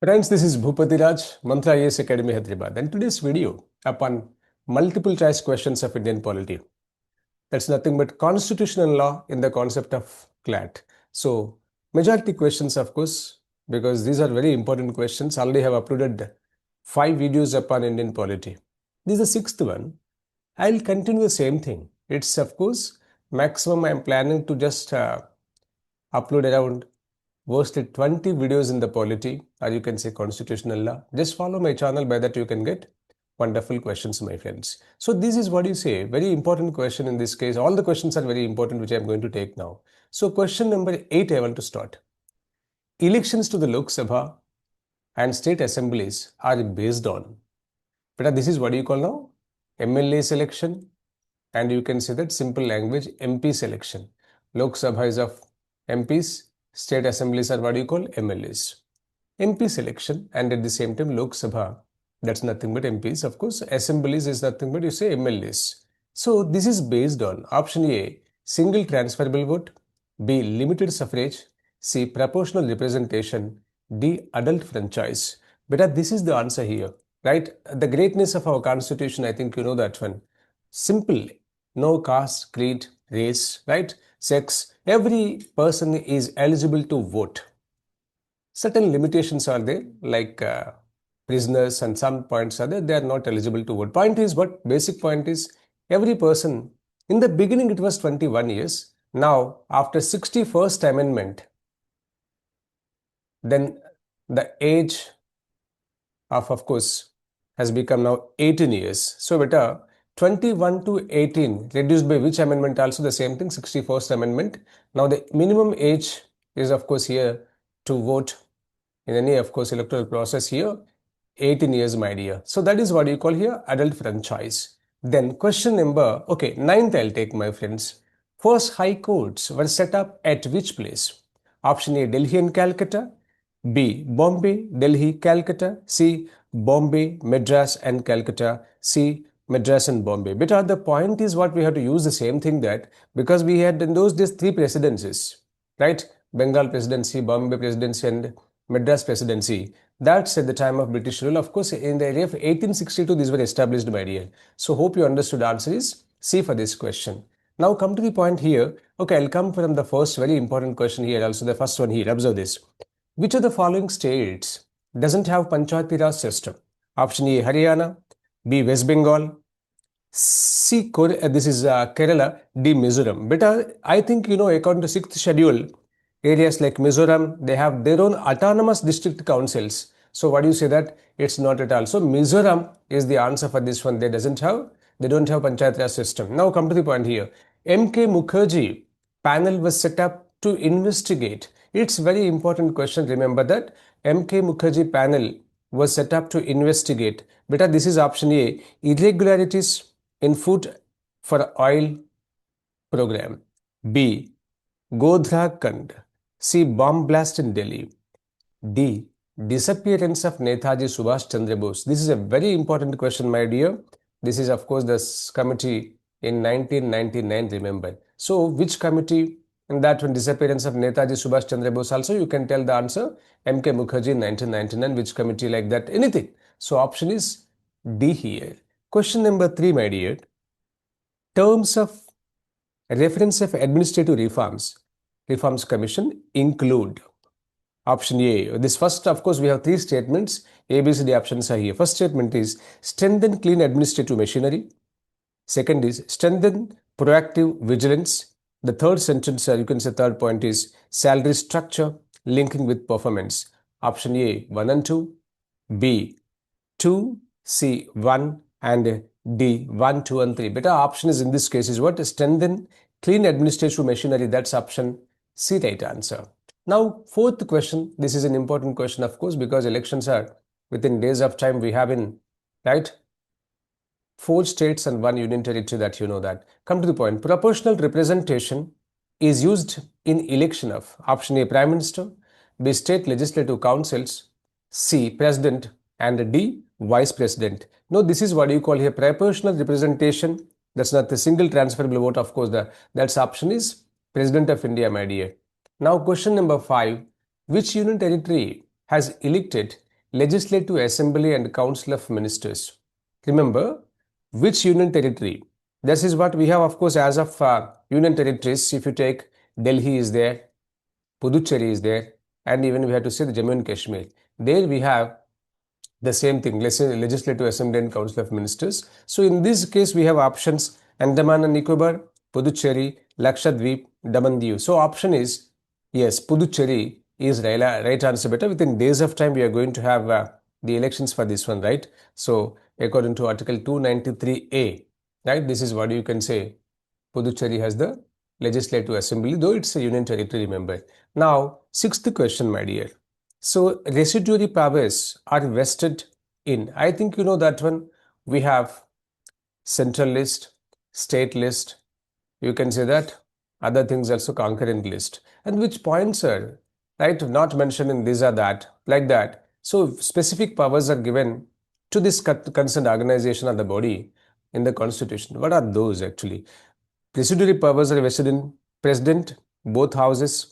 Friends, this is Bhupati Raj, Mantra IAS Academy Hyderabad, and today's video upon multiple choice questions of Indian polity. That's nothing but constitutional law in the concept of CLAT. So, majority questions, of course, because these are very important questions. Already have uploaded 5 videos upon Indian polity. This is the 6th one. I'll continue the same thing. It's, of course, maximum I'm planning to just upload around worst 20 videos in the polity, or you can say constitutional law. Just follow my channel, by that you can get wonderful questions, my friends. So this is what you say, very important question in this case. All the questions are very important, which I'm going to take now. So question number 8, I want to start. Elections to the Lok Sabha and state assemblies are based on, but this is what you call now MLA selection, and you can say that simple language MP selection. Lok Sabha is of MPs, state assemblies are what you call MLAs. MP selection, and at the same time Lok Sabha, that's nothing but MPs. Of course, assemblies is nothing but you say MLAs. So this is based on option A, single transferable vote, B, limited suffrage, C, proportional representation, D, adult franchise. But this is the answer here, right? The greatness of our constitution, I think you know that one. Simple, no caste, creed, race, right? Sex, every person is eligible to vote. Certain limitations are there, like prisoners, and some points are there, they are not eligible to vote. Point is what? Basic point is every person, in the beginning it was 21 years. Now, after 61st Amendment, then the age of course, has become now 18 years. So, beta, 21 to 18 reduced by which amendment? Also the same thing, 61st Amendment. Now the minimum age is of course here to vote in any of course electoral process here 18 years, my dear. So that is what you call here adult franchise. Then question number, okay, 9th I'll take, my friends. First high courts were set up at which place? Option A, Delhi and Calcutta. B, Bombay, Delhi, Calcutta. C, Bombay, Madras and Calcutta. C, Madras and Bombay. But the point is what we have to use the same thing, that because we had in those days 3 presidencies, right? Bengal presidency, Bombay presidency and Madras presidency. That's at the time of British rule. Of course, in the year of 1862, these were established, my dear. So hope you understood. Answer is C for this question. Now come to the point here. Okay, I'll come from the first very important question here. Also the first one here. Observe this. Which of the following states doesn't have Panchayati Raj system? Option A, Haryana. B, West Bengal. C, this is Kerala. D, Mizoram. But I think you know, according to 6th schedule, areas like Mizoram, they have their own autonomous district councils. So what do you say that? It's not at all. So Mizoram is the answer for this one. They don't have Panchayat Raj system. Now come to the point here. M.K. Mukherjee panel was set up to investigate. It's very important question. Remember that M.K. Mukherjee panel was set up to investigate. Beta, this is option A, irregularities in food for oil program. B, Godhra Kand. C, bomb blast in Delhi. D, disappearance of Netaji Subhash Chandra Bose. This is a very important question, my dear. This is of course the committee in 1999, remember. So which committee? In that one, disappearance of Netaji Subhash Chandra Bose, also you can tell the answer, M.K. Mukherjee in 1999, which committee, like that, anything. So option is D here. Question number 3, my dear. Terms of reference of administrative reforms commission include. Option A. This first, of course, we have 3 statements. A, B, C, D options are here. First statement is strengthen clean administrative machinery. Second is strengthen proactive vigilance. The third sentence, you can say third point is salary structure linking with performance. Option A, 1 and 2. B, 2. C, 1. And D, 1, 2 and 3. Better option is in this case is what? Strengthen clean administrative machinery. That's option C, right answer. Now, 4th question. This is an important question, of course, because elections are within days of time. We have in, right, 4 states and 1 union territory, that you know that. Come to the point. Proportional representation is used in election of option A, Prime Minister, B, State Legislative Councils, C, President, and D, Vice President. Now, this is what you call here proportional representation. That's not the single transferable vote, of course. That's option is President of India, my dear. Now, question number 5. Which union territory has elected Legislative Assembly and Council of Ministers. Remember, which union territory? This is what we have, of course, as of union territories. If you take Delhi is there, Puducherry is there, and even we have to say the Jammu and Kashmir. There we have the same thing, Legislative Assembly and Council of Ministers. So in this case, we have options Andaman and Nicobar, Puducherry, Lakshadweep, Daman Diu. So option is, yes, Puducherry is right answer better. Within days of time, we are going to have the elections for this one, right? So according to Article 293A, right, this is what you can say. Puducherry has the Legislative Assembly, though it's a union territory, remember. Now, sixth question, my dear. So, residuary powers are vested in, I think you know that one. We have central list, state list, you can say that, other things also concurrent list. And which points are, right, not mentioned in this or that, like that. So, specific powers are given to this concerned organization or the body in the constitution. What are those actually? Residuary powers are vested in president, both houses,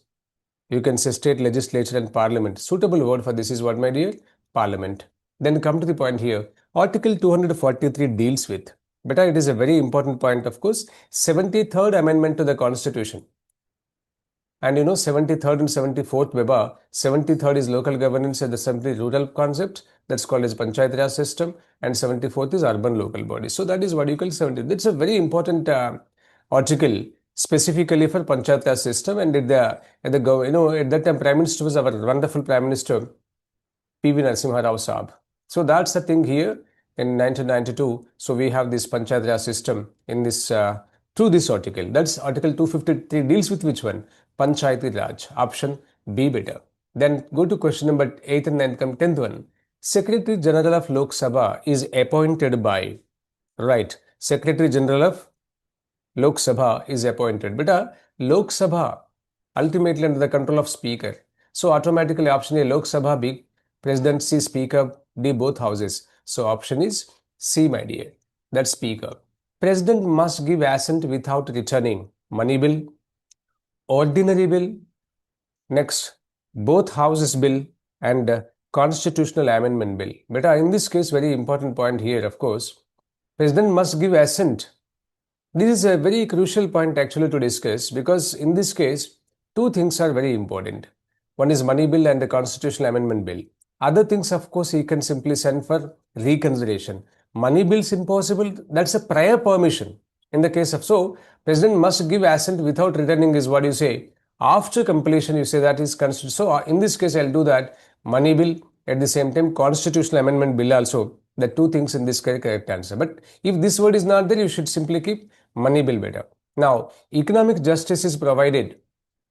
you can say state legislature and parliament. Suitable word for this is what, my dear? Parliament. Then come to the point here. Article 243 deals with, but it is a very important point, of course, 73rd Amendment to the Constitution. And you know, 73rd and 74th, Beba, 73rd is local governance at the simply rural concept, that's called as Panchayat Raj system, and 74th is urban local body. So that is what you call 70. That's a very important article specifically for Panchayat Raj system, and at that time Prime Minister was our wonderful Prime Minister P.V. Narasimha Rao Saab. So that's the thing here in 1992. So we have this Panchayat Raj system in this through this article. That's Article 253 deals with which one? Panchayati Raj. Option B better. Then go to question number 8th and 9th, come 10th one. Secretary General of Lok Sabha is appointed by, right, Secretary General of Lok Sabha is appointed. But Lok Sabha ultimately under the control of Speaker. So automatically option A, Lok Sabha, B, President, C, Speaker, D, both houses. So option is C, my dear. That's Speaker. President must give assent without returning money bill, ordinary bill, next both houses bill, and constitutional amendment bill. But in this case, very important point here, of course, President must give assent. This is a very crucial point actually to discuss, because in this case, two things are very important. One is money bill and the constitutional amendment bill. Other things, of course, he can simply send for reconsideration. Money bills impossible, that's a prior permission. In the case of, so, President must give assent without returning is what you say. After completion, you say that is constitutional. So, in this case, I'll do that. Money bill, at the same time, constitutional amendment bill also. The two things in this correct answer. But if this word is not there, you should simply keep money bill better. Now, economic justice is provided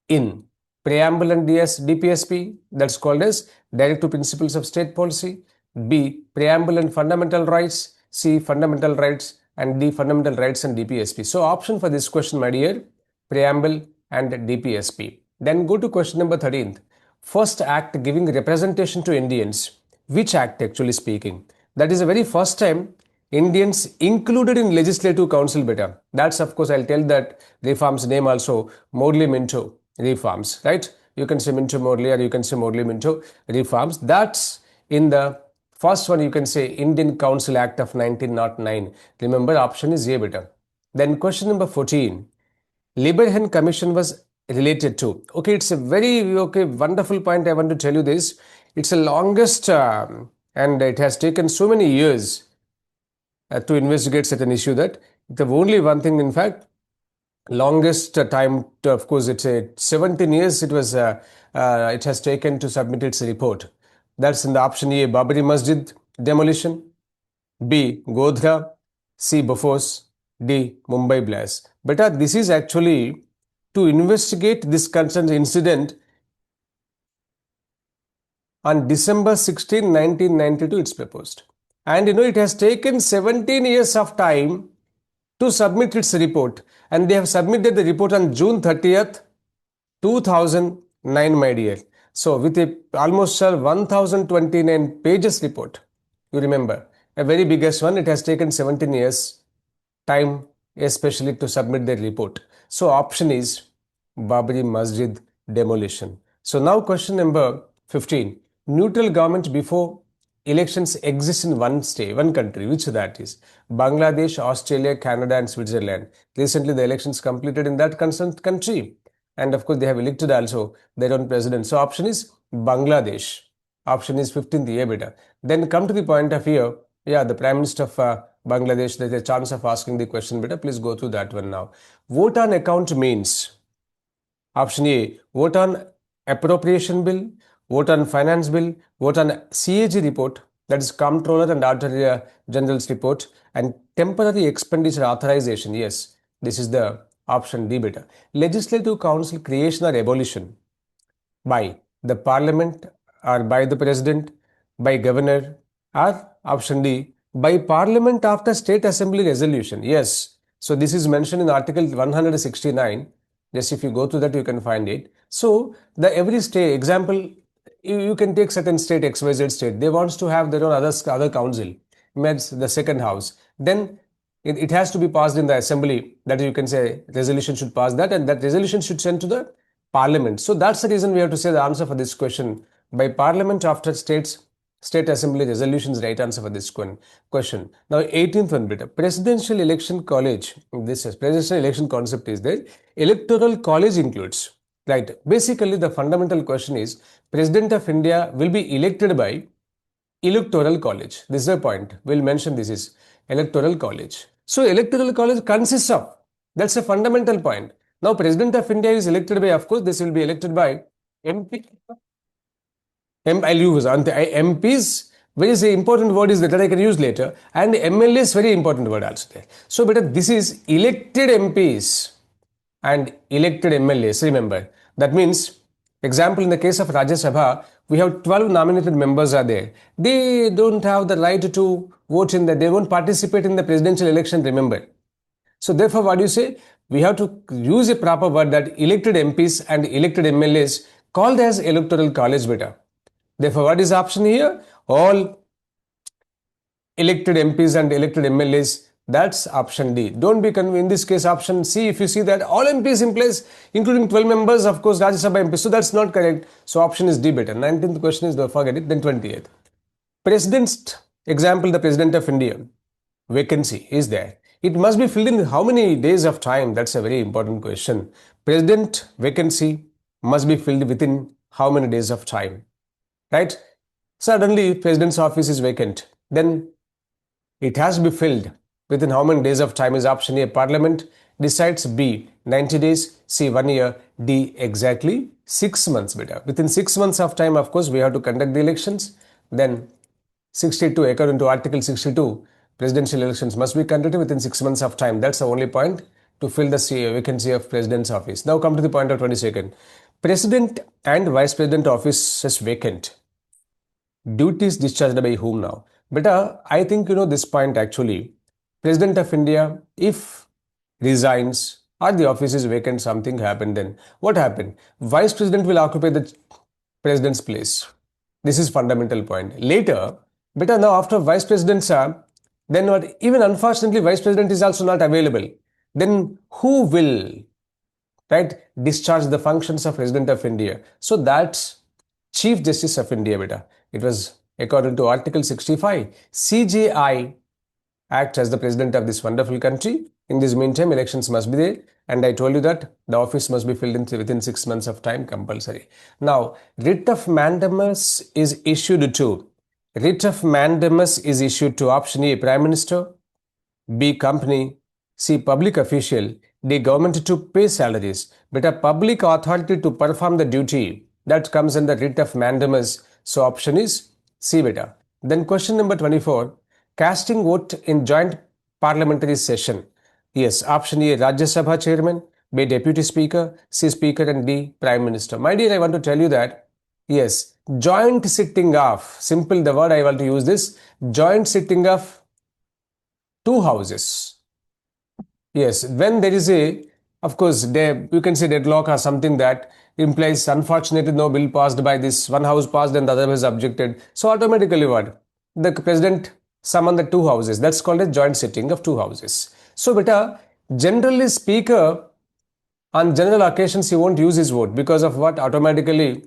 in preamble and DPSP, that's called as Directive Principles of State Policy. B, preamble and fundamental rights. C, fundamental rights, and D, fundamental rights and DPSP. So option for this question, my dear, preamble and DPSP. Then go to question number 13th. First act giving representation to Indians. Which act actually speaking? That is the very first time Indians included in Legislative Council better. That's, of course, I'll tell that reforms name also, Morley Minto reforms, right? You can say Minto Morley, or you can say Morley Minto reforms. That's in the first one, you can say Indian Council Act of 1909. Remember, option is A better. Then question number 14. Lieberhen Commission was related to. Okay, it's a very wonderful point. I want to tell you this. It's the longest and it has taken so many years to investigate such an issue that the only one thing, in fact, longest time, of course, it's 17 years it was. It has taken to submit its report. That's in the option A, Babri Masjid demolition, B, Godhra, C, Bofors, D, Mumbai blast. But this is actually to investigate this concerned incident on December 16, 1992, it's proposed. And it has taken 17 years of time to submit its report. And they have submitted the report on June 30th, 2009, my dear. So, with almost 1029 pages report, you remember, a very biggest one, it has taken 17 years time, especially to submit their report. So, option is Babri Masjid demolition. So, now question number 15. Neutral government before elections exist in one state, one country, which that is Bangladesh, Australia, Canada, and Switzerland. Recently, the elections completed in that concerned country, and of course, they have elected also their own president. So, option is Bangladesh. Option is 15th A beta. Then come to the point of here. Yeah, the Prime Minister of Bangladesh. There's a chance of asking the question beta. Please go through that one now. Vote on account means option A, vote on appropriation bill, vote on finance bill, vote on CAG report, that is Comptroller and Auditor General's report, and temporary expenditure authorization. Yes, this is the option D beta. Legislative Council creation or abolition by the Parliament or by the President, by Governor, or option D, by Parliament after State Assembly resolution. Yes, so this is mentioned in Article 169. Just if you go to that, you can find it. So the every state, example, you can take certain state, XYZ state, they wants to have their own other council, means the second house. Then it has to be passed in the assembly, that you can say resolution should pass that, and that resolution should send to the Parliament. So that's the reason we have to say the answer for this question by Parliament after State Assembly resolutions. Right answer for this question. Now 18th one bit, Presidential Election College. This is Presidential Election concept is there. Electoral College includes, right? Basically the fundamental question is President of India will be elected by Electoral College. This is the point. We'll mention this is Electoral College. So Electoral College consists of, that's a fundamental point. Now President of India is elected by, of course, this will be elected by MP. I'll use MPs. Very important word is that I can use later, and MLA is very important word also there. So, but this is elected MPs and elected MLAs. Remember that means, example, in the case of Rajya Sabha, we have 12 nominated members are there. They don't have the right to vote in that. They won't participate in the presidential election. Remember. So therefore, what do you say? We have to use a proper word that elected MPs and elected MLAs called as Electoral College beta. Therefore, what is option here? All elected MPs and elected MLAs. That's option D. Don't be convinced. In this case, option C, if you see that all MPs in place, including 12 members, of course, Rajya Sabha MPs. So that's not correct. So option is D better. 19th question is, don't forget it. Then 28th. President's, example, the President of India. Vacancy is there. It must be filled in how many days of time? That's a very important question. President vacancy must be filled within how many days of time? Right? Suddenly, President's office is vacant. Then it has to be filled within how many days of time is option A. Parliament decides. B. 90 days. C. 1 year. D. Exactly 6 months. Beta. Within 6 months of time, of course, we have to conduct the elections. Then 62, according to Article 62, presidential elections must be conducted within 6 months of time. That's the only point to fill the vacancy of President's office. Now come to the point of 22nd. President and Vice President office is vacant. Duties discharged by whom now? But I think you know this point actually. President of India, if resigns or the office is vacant, something happened, then what happened? Vice President will occupy the President's place. This is fundamental point. Later, now after Vice Presidents are, then what? Even unfortunately, Vice President is also not available. Then who will, right, discharge the functions of President of India? So that's Chief Justice of India, beta. It was according to Article 65. CJI acts as the President of this wonderful country. In this meantime, elections must be there. And I told you that the office must be filled in within 6 months of time, compulsory. Now, writ of mandamus is issued to. Writ of mandamus is issued to option A, Prime Minister, B, company, C, public official, D, government to pay salaries. But a public authority to perform the duty, that comes in the writ of mandamus. So option is C, beta. Then question number 24, casting vote in joint parliamentary session. Yes, option A, Rajya Sabha chairman, B, deputy speaker, C, speaker, and D, prime minister. My dear, I want to tell you that, yes, joint sitting of, simple the word I want to use this, joint sitting of two houses. Yes, when there is a, of course, you can say deadlock or something that implies unfortunately no bill passed by this one house passed and the other has objected. So automatically what? The president summoned the two houses. That's called a joint sitting of two houses. So beta, generally speaker, on general occasions he won't use his vote because of what? Automatically,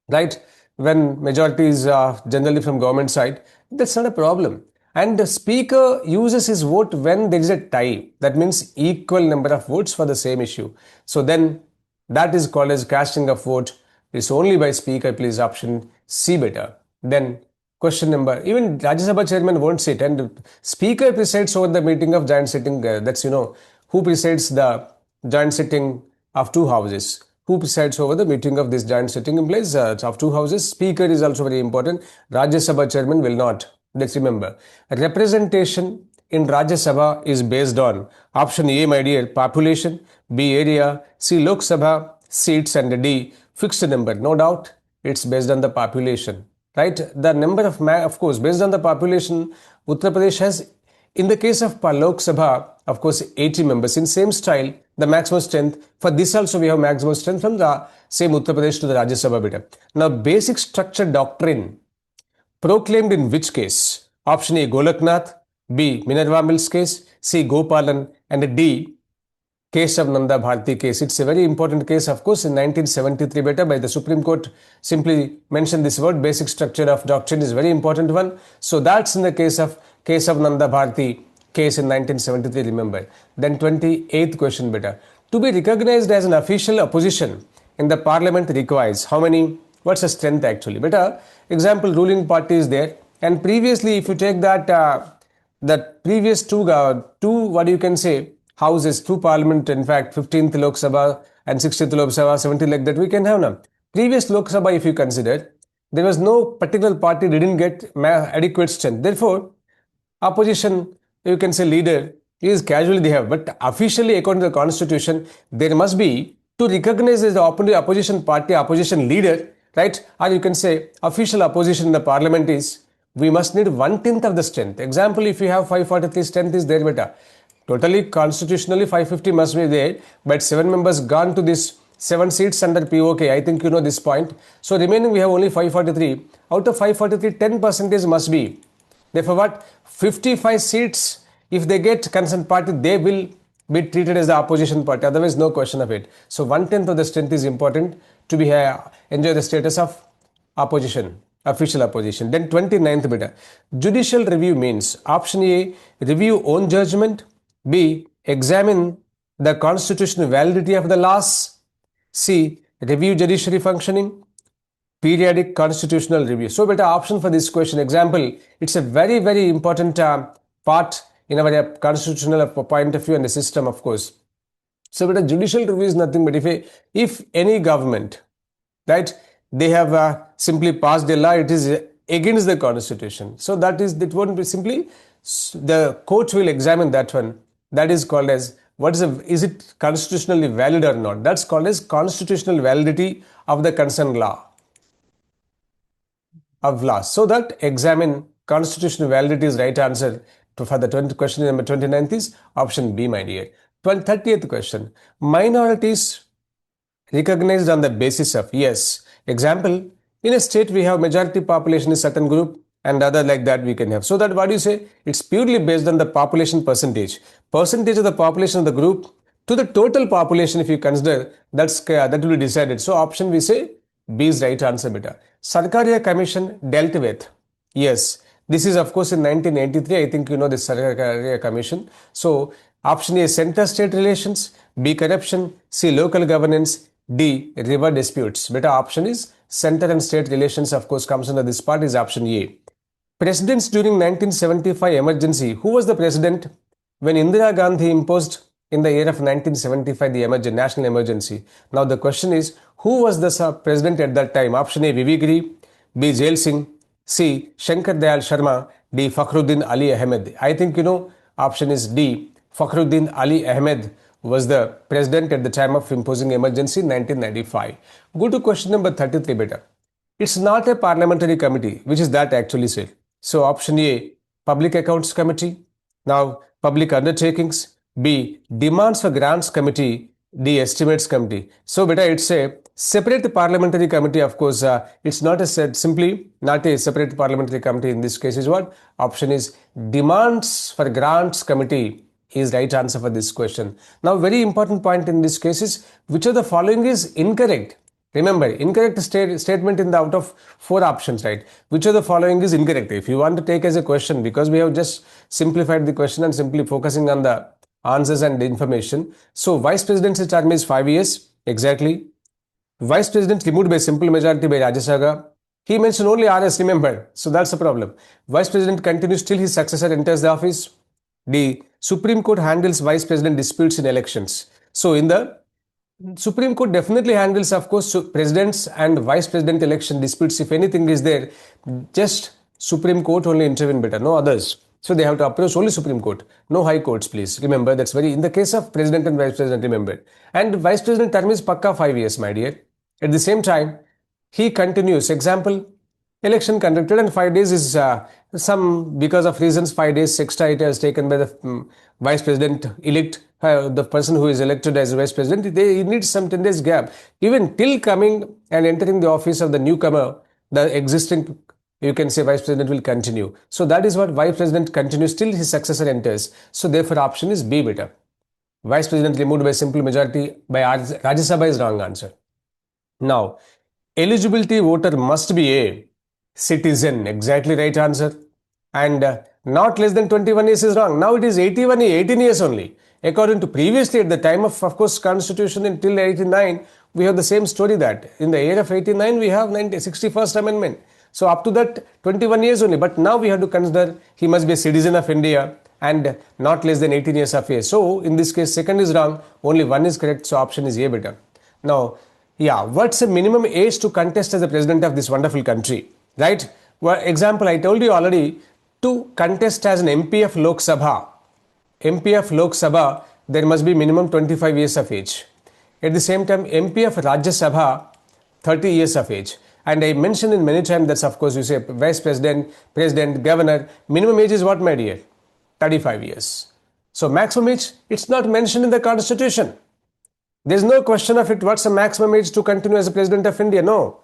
right? when majority is generally from government side, that's not a problem. And the speaker uses his vote when there is a tie. That means equal number of votes for the same issue. So then that is called as casting of vote. It's only by speaker, please. Option C better. Then question number, even Rajya Sabha chairman won't sit, and speaker presides over the meeting of joint sitting. That's, who presides the joint sitting of two houses. Who presides over the meeting of this joint sitting in place of two houses? Speaker is also very important. Rajya Sabha chairman will not. Let's remember. Representation in Rajya Sabha is based on option A, my dear, population, B, area, C, Lok Sabha seats, and D, fixed number. No doubt, it's based on the population, right? The number of course, based on the population, Uttar Pradesh has, in the case of Lok Sabha, of course, 80 members. In same style, the maximum strength, for this also we have maximum strength from the same Uttar Pradesh to the Rajya Sabha beta. Now, basic structure doctrine proclaimed in which case? Option A, Golaknath, B, Minerva Mills case, C, Gopalan, and D, case of Nanda Bharti case. It's a very important case, of course, in 1973 beta by the Supreme Court simply mentioned this word, basic structure of doctrine is very important one. So that's in the case of Nanda Bharti case in 1973, remember. Then 28th question beta. To be recognized as an official opposition in the parliament requires how many? What's the strength actually? Beta, example, ruling party is there, and previously if you take that previous two what you can say houses, two parliament, in fact 15th Lok Sabha and 16th Lok Sabha, 17th, like that we can have now. Previous Lok Sabha, if you consider, there was no particular party didn't get adequate strength. Therefore, opposition, you can say leader, is casually they have, but officially according to the constitution, there must be, to recognize as the opposition party, opposition leader, right? Or you can say official opposition in the parliament is, we must need 1/10 of the strength. Example, if you have 543 strength is there beta. Totally constitutionally 550 must be there, but 7 members gone to this 7 seats under POK. I think you know this point. So remaining we have only 543. Out of 543, 10% must be. Therefore what? 55 seats, if they get concerned party, they will be treated as the opposition party. Otherwise, no question of it. So 1/10 of the strength is important to be enjoy the status of opposition, official opposition. Then 29th beta. Judicial review means option A, review own judgment. B, examine the constitutional validity of the laws. C, review judiciary functioning. Periodic constitutional review. So beta option for this question. Example, it's a very, very important part in our constitutional point of view and the system, of course. So beta judicial review is nothing but if any government, right, they have simply passed a law, it is against the constitution. So that won't be simply, the court will examine that one. That is called as, is it constitutionally valid or not? That's called as constitutional validity of the concerned law. So that examine constitutional validity is right answer for the question number 29th is option B, my dear. 30th question. Minorities recognized on the basis of, yes. Example, in a state we have majority population is certain group and other like that we can have. So that what do you say? It's purely based on the population percentage. Percentage of the population of the group to the total population if you consider, that will be decided. So option we say B is right answer beta. Sarkaria Commission dealt with, yes, this is of course in 1983, I think you know this Sarkaria Commission. So option A, center-state relations, B, corruption, C, local governance, D, river disputes. Beta option is center and state relations, of course comes under this part is option A. Presidents during 1975 emergency, who was the president when Indira Gandhi imposed in the year of 1975 the national emergency? Now the question is, who was the president at that time? Option A, V.V. Giri, B, Jail Singh, C, Shankar Dayal Sharma, D, Fakhruddin Ali Ahmed. I think you know option is D, Fakhruddin Ali Ahmed was the president at the time of imposing emergency in 1995. Go to question number 33 beta. It's not a parliamentary committee, which is that actually said. So option A, Public Accounts Committee. Now Public Undertakings. B, Demands for Grants Committee. D, Estimates Committee. So beta, it's a separate parliamentary committee. Of course, it's not simply not a separate parliamentary committee. In this case is what? Option is Demands for Grants Committee is right answer for this question. Now very important point in this case is, which of the following is incorrect? Remember, incorrect statement in the out of 4 options, right? Which of the following is incorrect? If you want to take as a question, because we have just simplified the question and simply focusing on the answers and the information. So, Vice Presidency term is 5 years. Exactly. Vice President removed by simple majority by Rajya Sabha. He mentioned only RS, remember. So that's the problem. Vice President continues till his successor enters the office. The Supreme Court handles Vice President disputes in elections. So in the Supreme Court definitely handles, of course, presidents and vice president election disputes. If anything is there, just Supreme Court only intervene better, no others. So they have to approach only Supreme Court, no high courts, please. Remember, that's very, in the case of president and vice president, remember. And vice president term is pakka 5 years, my dear. At the same time, he continues. Example, election conducted and 5 days is some, because of reasons, 5 days extra it has taken by the vice president elect, the person who is elected as vice president. They need some 10 days gap. Even till coming and entering the office of the newcomer, the existing, you can say, vice president will continue. So that is what vice president continues till his successor enters. So therefore option is B better. Vice president removed by simple majority by Rajya Sabha is wrong answer. Now, eligibility voter must be a citizen. Exactly right answer. And not less than 21 years is wrong. Now it is 18 years only. According to previously, at the time of course, constitution until 89, we have the same story that in the year of 89, we have 61st Amendment. So up to that 21 years only. But now we have to consider he must be a citizen of India and not less than 18 years of age. So in this case, second is wrong. Only one is correct. So option is A better. Now, yeah, what's the minimum age to contest as the president of this wonderful country, right? Well, example, I told you already, to contest as an MP of Lok Sabha, there must be minimum 25 years of age. At the same time, MP of Rajya Sabha, 30 years of age. And I mentioned in many times that, of course, you say vice president, president, governor, minimum age is what, my dear? 35 years. So maximum age, it's not mentioned in the constitution. There's no question of it. What's the maximum age to continue as a president of India? No.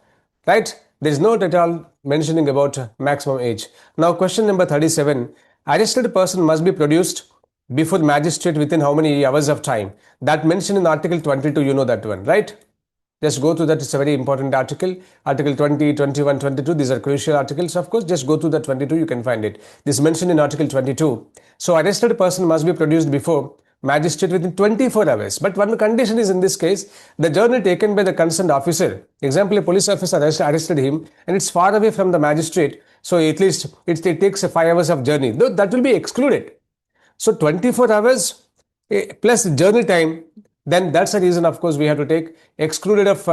Right? There's no at all mentioning about maximum age. Now, question number 37. Arrested person must be produced before magistrate within how many hours of time? That mentioned in Article 22, you know that one, right? Just go through that. It's a very important article. Article 20, 21, 22. These are crucial articles, of course. Just go through the 22. You can find it. This mentioned in Article 22. So, arrested person must be produced before magistrate within 24 hours. But one condition is, in this case, the journey taken by the concerned officer. Example, a police officer arrested him and it's far away from the magistrate. So at least it takes 5 hours of journey. Though that will be excluded. So 24 hours plus journey time, then that's the reason, of course, we have to take excluded of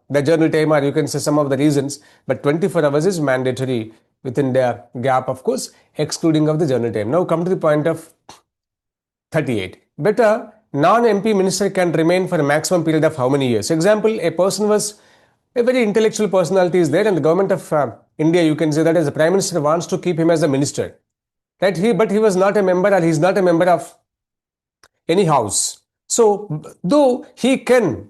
the journey time, or you can say some of the reasons. But 24 hours is mandatory within the gap, of course, excluding of the journey time. Now come to the point of 38. Better, non-MP minister can remain for a maximum period of how many years? Example, a person was a very intellectual personality is there, and the government of India, you can say that as the prime minister wants to keep him as a minister, right? But he was not a member, or he's not a member of any house. So though he can,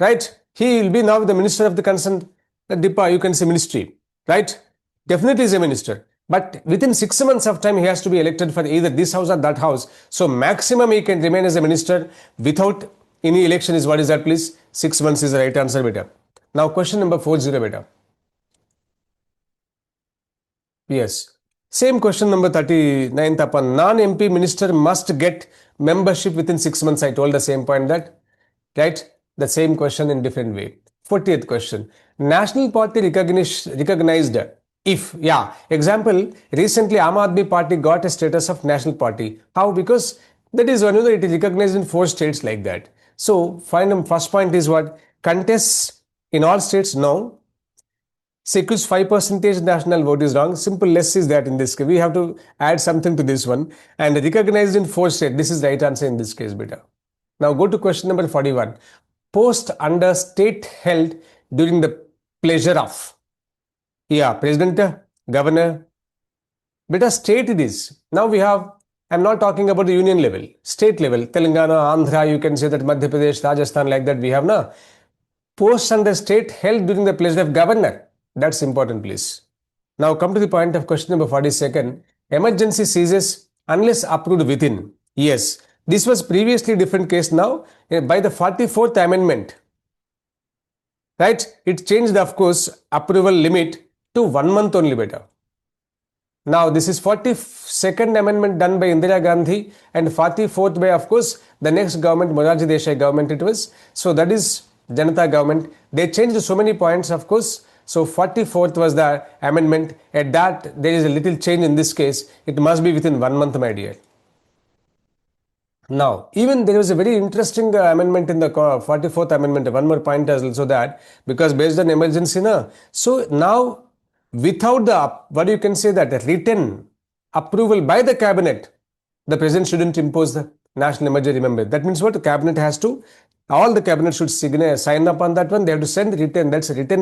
right? He will be now the minister of the concerned DIPA, you can say ministry, right? Definitely is a minister. But within 6 months of time, he has to be elected for either this house or that house. So maximum he can remain as a minister without any election is what is that, please? 6 months is the right answer, beta. Now question number 40, beta. Yes. Same question number 39. Upon non-MP minister must get membership within 6 months. I told the same point that, right? The same question in different way. 40th question. National party recognized if, yeah, example, recently Aam Aadmi Party got a status of national party. How? Because that is one, it is recognized in 4 states like that. So, first point is what? Contests in all states? No. Secures 5% national vote is wrong. Simple less is that in this case. We have to add something to this one. And recognized in 4 states. This is the right answer in this case, beta. Now go to question number 41. Post under state held during the pleasure of. Yeah, president, governor. Beta, state it is. Now we have, I'm not talking about the union level, state level. Telangana, Andhra, you can say that Madhya Pradesh, Rajasthan, like that we have now. Post under state held during the pleasure of governor. That's important, please. Now come to the point of question number 42nd. Emergency ceases unless approved within. Yes, this was previously different case now by the 44th amendment. right? It changed, of course, approval limit to 1 month only, beta. Now, this is 42nd amendment done by Indira Gandhi and 44th by, of course, the next government, Morarji Desai government it was. So, that is Janata government. They changed so many points, of course. So, 44th was the amendment. At that, there is a little change in this case. It must be within 1 month, my dear. Now, even there was a very interesting amendment in the 44th amendment. One more point is also that, because based on emergency, so now without the, what you can say, that written approval by the cabinet, the president shouldn't impose the national emergency. Remember, that means what? The cabinet has to, all the cabinet should sign up on that one. They have to send written. That's written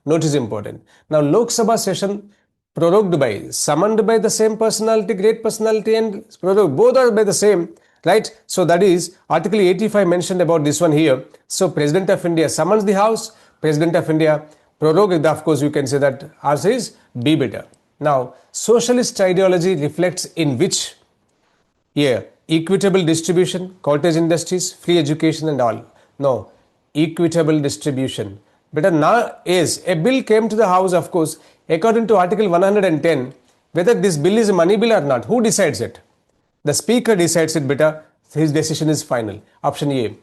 note is important. Now, Lok Sabha session prorogued by, summoned by the same personality, great personality, and prorogued, both are by the same, right? So that is Article 85 mentioned about this one here. So President of India summons the House, President of India prorogued. Of course, you can say that answer is B, beta. Now, socialist ideology reflects in which year? Equitable distribution, cottage industries, free education and all. No, equitable distribution. But now is a bill came to the House, of course, according to Article 110, whether this bill is a money bill or not. Who decides it? The Speaker decides it, beta. His decision is final. Option A.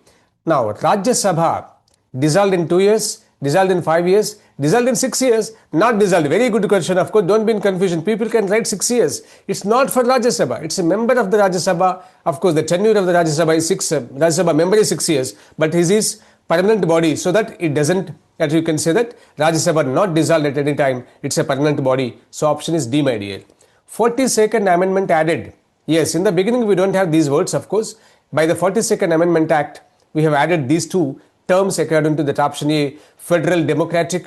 Now, Rajya Sabha dissolved in 2 years, dissolved in 5 years, dissolved in 6 years, not dissolved. Very good question. Of course, don't be in confusion. People can write 6 years. It's not for Rajya Sabha. It's a member of the Rajya Sabha. Of course, the tenure of the Rajya Sabha is 6. Rajya Sabha member is 6 years, but his is permanent body, so that it doesn't, as you can say that Rajya Sabha not dissolved at any time. It's a permanent body. So option is D, my dear. 42nd Amendment added. Yes, in the beginning we don't have these words, of course. By the 42nd Amendment Act, we have added these two terms according to that option A, federal democratic,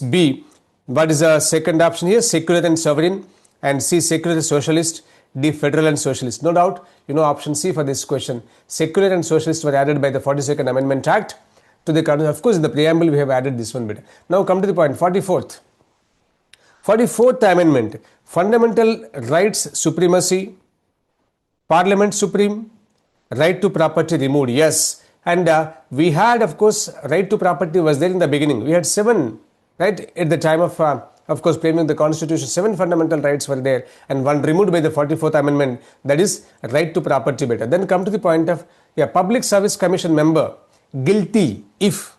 B, what is the second option here? Secular and sovereign, and C, secular and socialist, D, federal and socialist. No doubt, you know option C for this question. Secular and socialist were added by the 42nd Amendment Act to the, of course, in the preamble we have added this one bit. Now come to the point, 44th Amendment, fundamental rights supremacy, Parliament supreme, right to property removed. Yes, and we had, of course, right to property was there in the beginning. We had 7, right, at the time of course, framing the constitution. 7 fundamental rights were there, and one removed by the 44th Amendment, that is right to property better. Then come to the point of, Public Service Commission member guilty if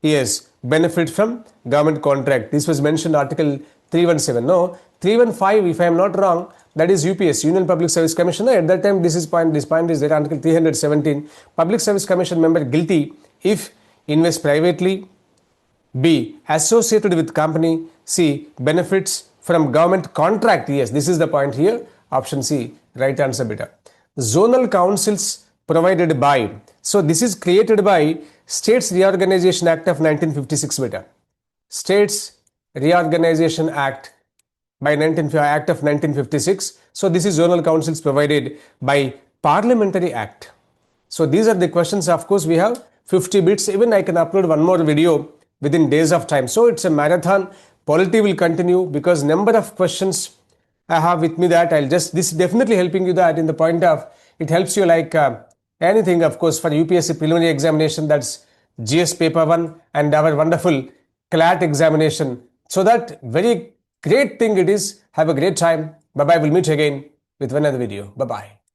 he has benefit from government contract. This was mentioned Article 317. No, 315, if I am not wrong, that is UPS, Union Public Service Commission. At that time, this point is there, Article 317. Public Service Commission member guilty if invest privately, B, associated with company, C, benefits from government contract. Yes, this is the point here. Option C, right answer, beta. Zonal councils provided by. So this is created by States Reorganization Act of 1956, beta. States Reorganization Act by Act of 1956. So this is zonal councils provided by Parliamentary Act. So these are the questions. Of course, we have 50 bits. Even I can upload one more video within days of time. So it's a marathon. Polity will continue because number of questions I have with me that I'll just, this is definitely helping you that in the point of, it helps you like anything, of course, for UPSC Preliminary examination, that's GS paper 1 and our wonderful CLAT examination. So that very great thing it is. Have a great time. Bye-bye. We'll meet again with another video. Bye-bye.